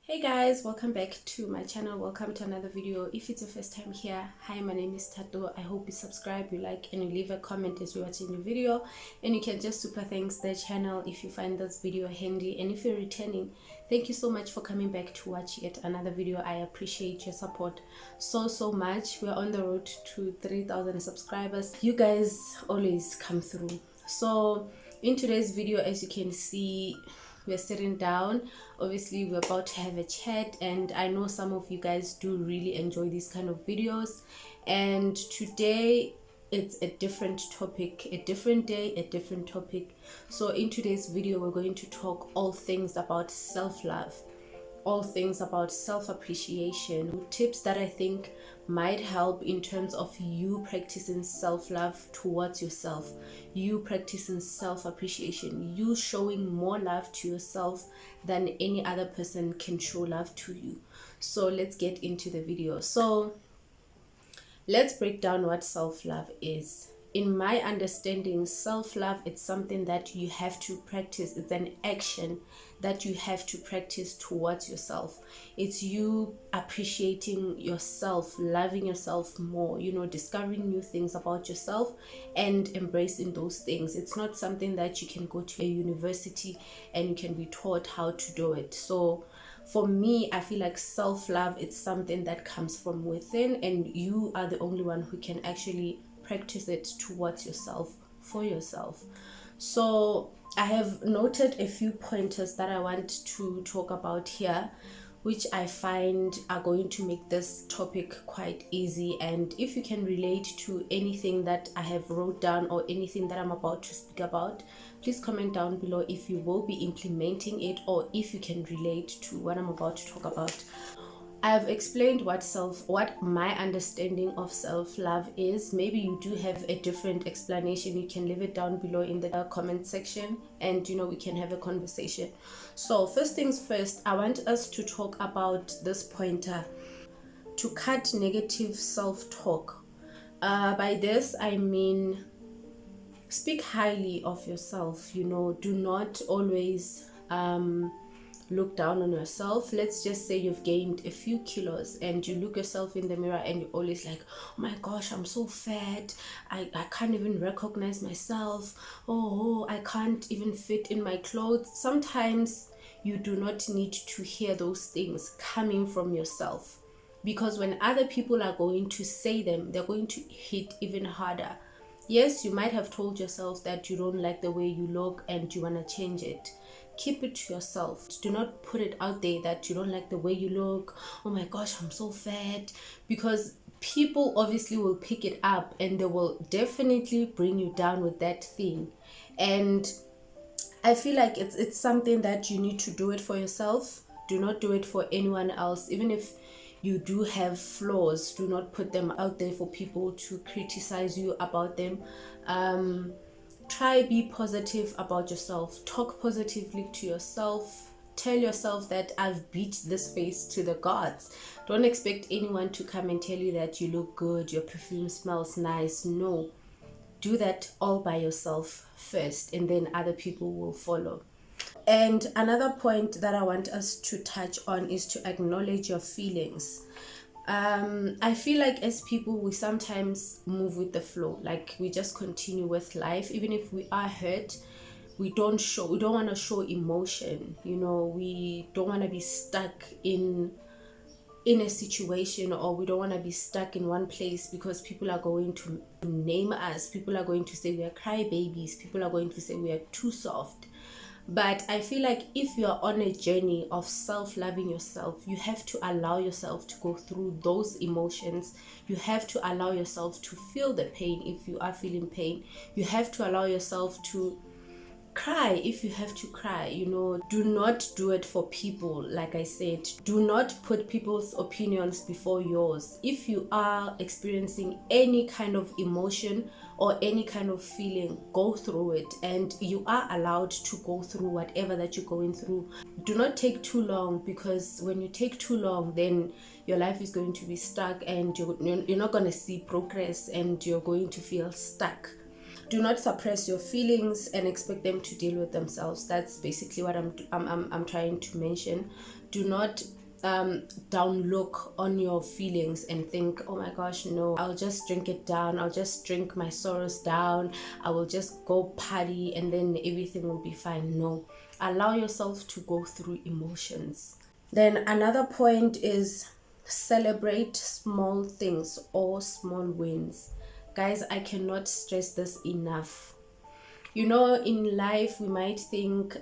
Hey guys, welcome back to my channel. Welcome to another video. If it's your first time here, hi, my name is Tato. I hope you subscribe, you like, and you leave a comment as you're watching the video. And you can just super thanks the channel if you find this video handy. And if you're returning, thank you so much for coming back to watch yet another video. I appreciate your support so much. We're on the road to 3,000 subscribers. You guys always come through. So in today's video, as you can see, we're sitting down. Obviously we're about to have a chat, and I know some of you guys do really enjoy these kind of videos. And today it's a different topic, a different day, a different topic. So in today's video we're going to talk all things about self-love, all things about self-appreciation, tips that I think might help in terms of you practicing self-love towards yourself, you practicing self-appreciation, you showing more love to yourself than any other person can show love to you. So let's get into the video. So let's break down what self-love is. In my understanding, self-love, it's something that you have to practice. It's an action that you have to practice towards yourself. It's you appreciating yourself, loving yourself more, discovering new things about yourself and embracing those things. It's not something that you can go to a university and you can be taught how to do it. So for me, I feel like self-love, it's something that comes from within, and you are the only one who can actually practice it towards yourself, for yourself. So I have noted a few pointers that I want to talk about here, which I find are going to make this topic quite easy. And if you can relate to anything that I have wrote down or anything that I'm about to speak about, please comment down below if you will be implementing it or if you can relate to what I'm about to talk about. I have explained what my understanding of self-love is. Maybe you do have a different explanation. You can leave it down below in the comment section, and we can have a conversation. So first things first, I want us to talk about this pointer: to cut negative self-talk. By this I mean, speak highly of yourself. Do not always look down on yourself. Let's just say you've gained a few kilos and you look yourself in the mirror and you're always like, oh my gosh, I'm so fat, I can't even recognize myself, oh, I can't even fit in my clothes. Sometimes you do not need to hear those things coming from yourself, because when other people are going to say them, they're going to hit even harder. Yes, you might have told yourself that you don't like the way you look and you want to change it. Keep it to yourself. Do not put it out there that you don't like the way you look. Oh my gosh, I'm so fat. Because people obviously will pick it up and they will definitely bring you down with that thing. And I feel like it's something that you need to do it for yourself. Do not do it for anyone else. Even if you do have flaws, do not put them out there for people to criticize you about them. Try be positive about yourself. Talk positively to yourself. Tell yourself that I've beat this face to the gods. Don't expect anyone to come and tell you that you look good, your perfume smells nice. No, do that all by yourself first, and then other people will follow. And another point that I want us to touch on is to acknowledge your feelings. I feel like as people, we sometimes move with the flow, like we just continue with life. Even if we are hurt, we don't want to show emotion. We don't want to be stuck in a situation, or we don't want to be stuck in one place, because people are going to name us. People are going to say we are crybabies. People are going to say we are too soft. But I feel like if you are on a journey of self-loving yourself, you have to allow yourself to go through those emotions. You have to allow yourself to feel the pain if you are feeling pain. You have to allow yourself to cry if you have to cry. Do not do it for people. Like I said, do not put people's opinions before yours. If you are experiencing any kind of emotion or any kind of feeling, go through it, and you are allowed to go through whatever that you're going through. Do not take too long, because when you take too long, then your life is going to be stuck and you're not going to see progress, and you're going to feel stuck. Do not suppress your feelings and expect them to deal with themselves. That's basically what I'm trying to mention. Do not down look on your feelings and think, oh my gosh, no, I'll just drink it down, I'll just drink my sorrows down, I will just go party and then everything will be fine. No, allow yourself to go through emotions. Then another point is celebrate small things or small wins. Guys, I cannot stress this enough. In life we might think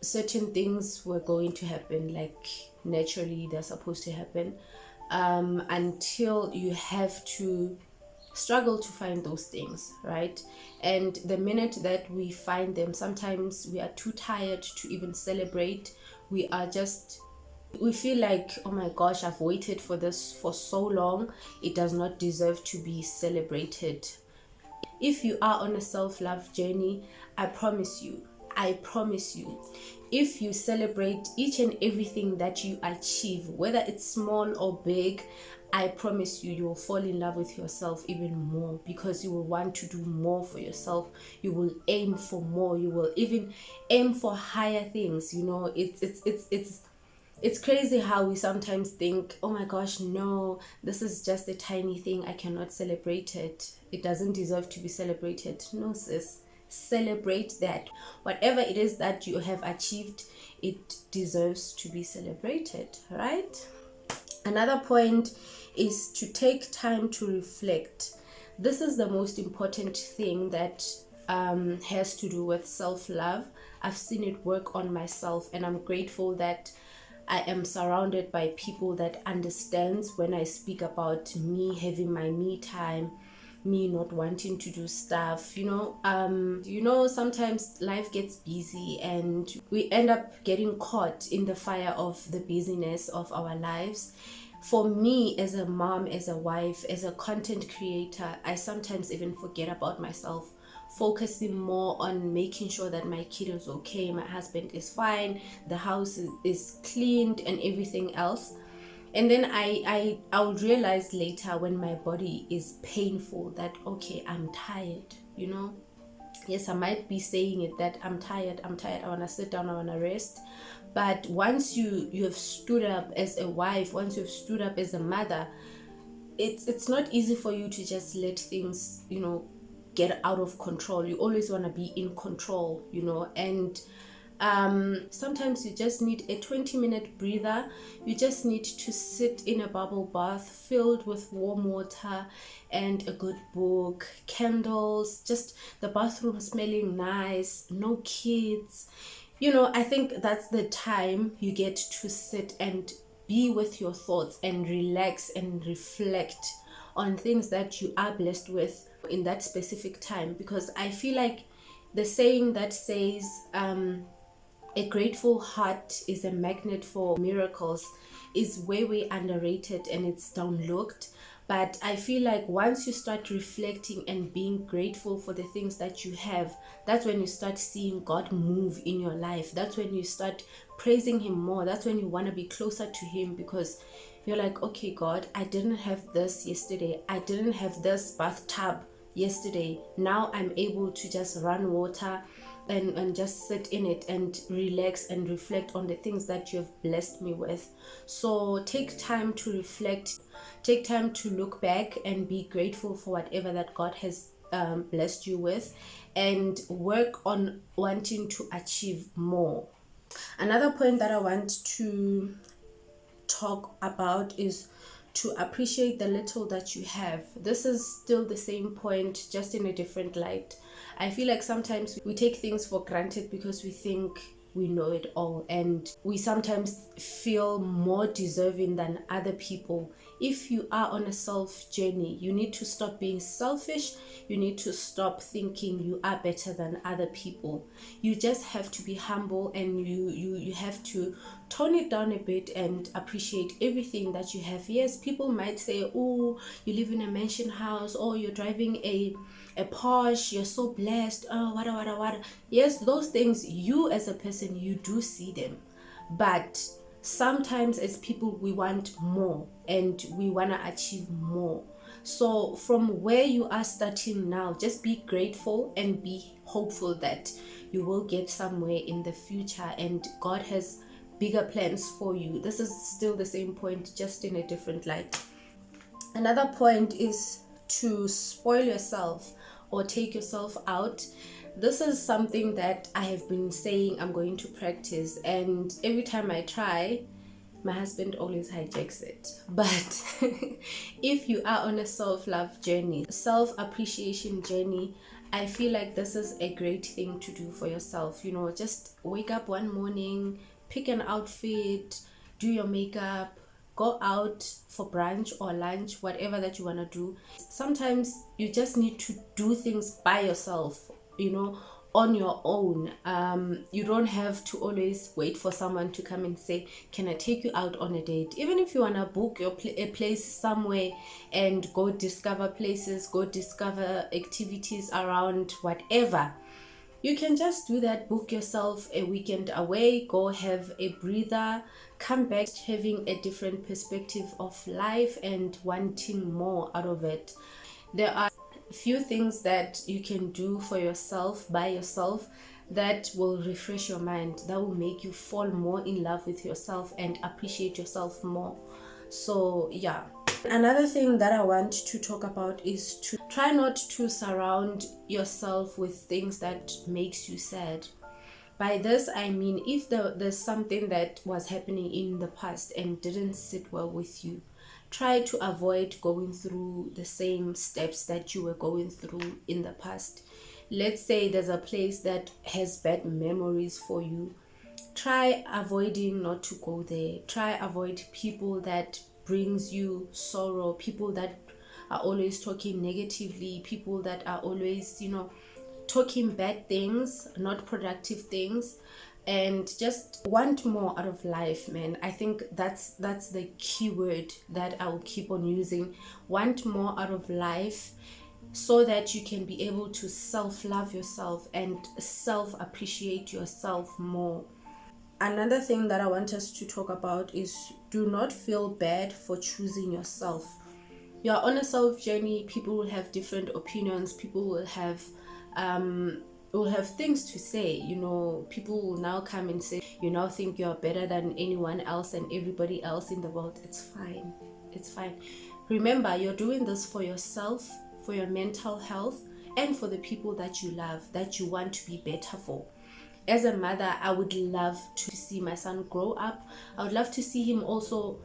certain things were going to happen, like naturally they're supposed to happen, until you have to struggle to find those things, right? And the minute that we find them, sometimes we are too tired to even celebrate. We feel like, oh my gosh, I've waited for this for so long, it does not deserve to be celebrated. If you are on a self-love journey, I promise you, if you celebrate each and everything that you achieve, whether it's small or big, I promise you will fall in love with yourself even more, because you will want to do more for yourself. You will aim for more. You will even aim for higher things. It's crazy how we sometimes think, oh my gosh, no, this is just a tiny thing, I cannot celebrate it, it doesn't deserve to be celebrated. No, sis, celebrate that. Whatever it is that you have achieved, it deserves to be celebrated, right? Another point is to take time to reflect. This is the most important thing that has to do with self-love. I've seen it work on myself, and I'm grateful that I am surrounded by people that understands when I speak about me having my me time, me not wanting to do stuff. Sometimes life gets busy and we end up getting caught in the fire of the busyness of our lives. For me, as a mom, as a wife, as a content creator, I sometimes even forget about myself, focusing more on making sure that my kid is okay, my husband is fine, the house is cleaned and everything else. And then I would realize later, when my body is painful, that okay, I'm tired. Yes, I might be saying it that I'm tired, I want to sit down, I want to rest. But once you have stood up as a wife, once you've stood up as a mother, it's not easy for you to just let things get out of control. You always want to be in control, and sometimes you just need a 20-minute breather. You just need to sit in a bubble bath filled with warm water and a good book, candles, just the bathroom smelling nice, no kids. I think that's the time you get to sit and be with your thoughts and relax and reflect on things that you are blessed with in that specific time. Because I feel like the saying that says a grateful heart is a magnet for miracles is way underrated, and it's downlooked. But I feel like once you start reflecting and being grateful for the things that you have, that's when you start seeing God move in your life. That's when you start praising him more. That's when you want to be closer to him, because you're like, okay, God, I didn't have this yesterday, I didn't have this bathtub yesterday. Now I'm able to just run water and just sit in it and relax and reflect on the things that you have blessed me with. So take time to reflect, take time to look back and be grateful for whatever that God has blessed you with, and work on wanting to achieve more. Another point that I want to talk about is to appreciate the little that you have. This is still the same point, just in a different light. I feel like sometimes we take things for granted because we think we know it all, and we sometimes feel more deserving than other people. If you are on a self journey, you need to stop being selfish. You need to stop thinking you are better than other people. You just have to be humble, and you have to tone it down a bit and appreciate everything that you have. Yes, people might say, oh, you live in a mansion house, or you're driving a Porsche, you're so blessed, oh, wada. Yes, those things, you as a person, you do see them. But sometimes as people, we want more and we want to achieve more. So from where you are starting now, just be grateful and be hopeful that you will get somewhere in the future, and God has bigger plans for you. This is still the same point, just in a different light. Another point is to spoil yourself or take yourself out. This is something that I have been saying I'm going to practice, and every time I try, my husband always hijacks it. But if you are on a self-love journey, self-appreciation journey, I feel like this is a great thing to do for yourself. You know, just wake up one morning, pick an outfit, do your makeup, go out for brunch or lunch, whatever that you want to do. Sometimes you just need to do things by yourself, you know, on your own. You don't have to always wait for someone to come and say, can I take you out on a date? Even if you want to book a place somewhere and go discover places, go discover activities around whatever, you can just do that. Book yourself a weekend away, go have a breather, come back having a different perspective of life and wanting more out of it. There are few things that you can do for yourself, by yourself, that will refresh your mind, that will make you fall more in love with yourself and appreciate yourself more. So yeah, another thing that I want to talk about is to try not to surround yourself with things that makes you sad. By this I mean, if there's something that was happening in the past and didn't sit well with you, try to avoid going through the same steps that you were going through in the past. Let's say there's a place that has bad memories for you. Try avoiding not to go there. Try avoid people that brings you sorrow, people that are always talking negatively, people that are always, you know, talking bad things, not productive things. And just want more out of life, man. I think that's the key word that I will keep on using. Want more out of life, so that you can be able to self-love yourself and self-appreciate yourself more. Another thing that I want us to talk about is, do not feel bad for choosing yourself. You're on a self journey. People will have different opinions. People will have things to say. You know, people will now come and say, you now think you're better than anyone else and everybody else in the world. It's fine. It's fine. Remember, you're doing this for yourself, for your mental health, and for the people that you love, that you want to be better for. As a mother, I would love to see my son grow up. I would love to see him also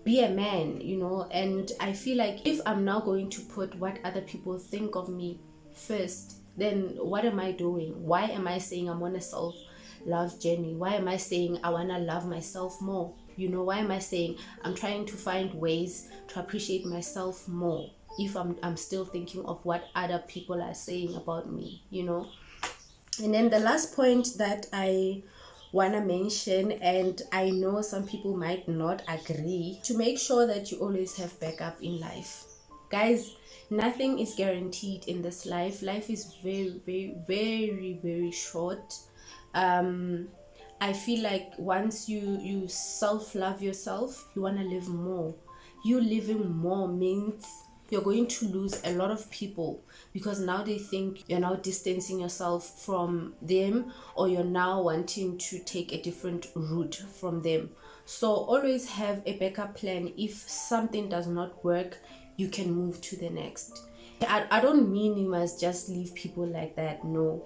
be a man, you know. And I feel like if I'm now going to put what other people think of me first, then what am I doing? Why am I saying I'm on a self-love journey? Why am I saying I want to love myself more? You know, why am I saying I'm trying to find ways to appreciate myself more if I'm still thinking of what other people are saying about me, you know? And then the last point that I want to mention, and I know some people might not agree, to make sure that you always have backup in life. Guys, nothing is guaranteed in this life. Life is very, very, very, very short. I feel like once you self-love yourself, you want to live more. You living more means you're going to lose a lot of people, because now they think you're now distancing yourself from them, or you're now wanting to take a different route from them. So always have a backup plan. If something does not work, you can move to the next. I don't mean you must just leave people like that, no.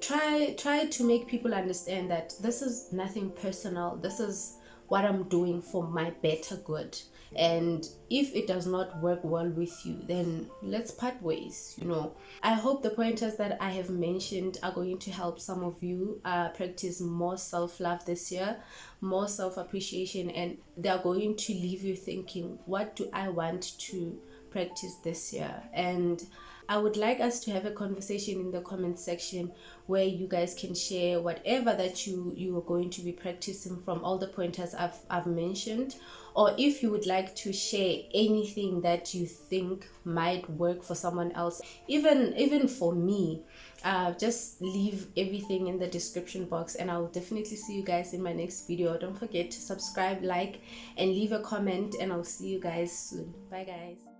Try to make people understand that this is nothing personal. This is what I'm doing for my better good. And if it does not work well with you, then let's part ways, you know. I hope the pointers that I have mentioned are going to help some of you practice more self-love this year, more self-appreciation, and they're going to leave you thinking, what do I want to practice this year? And I would like us to have a conversation in the comment section where you guys can share whatever that you are going to be practicing from all the pointers I've mentioned. Or if you would like to share anything that you think might work for someone else, even for me, just leave everything in the description box, and I'll definitely see you guys in my next video. Don't forget to subscribe, like, and leave a comment, and I'll see you guys soon. Bye guys.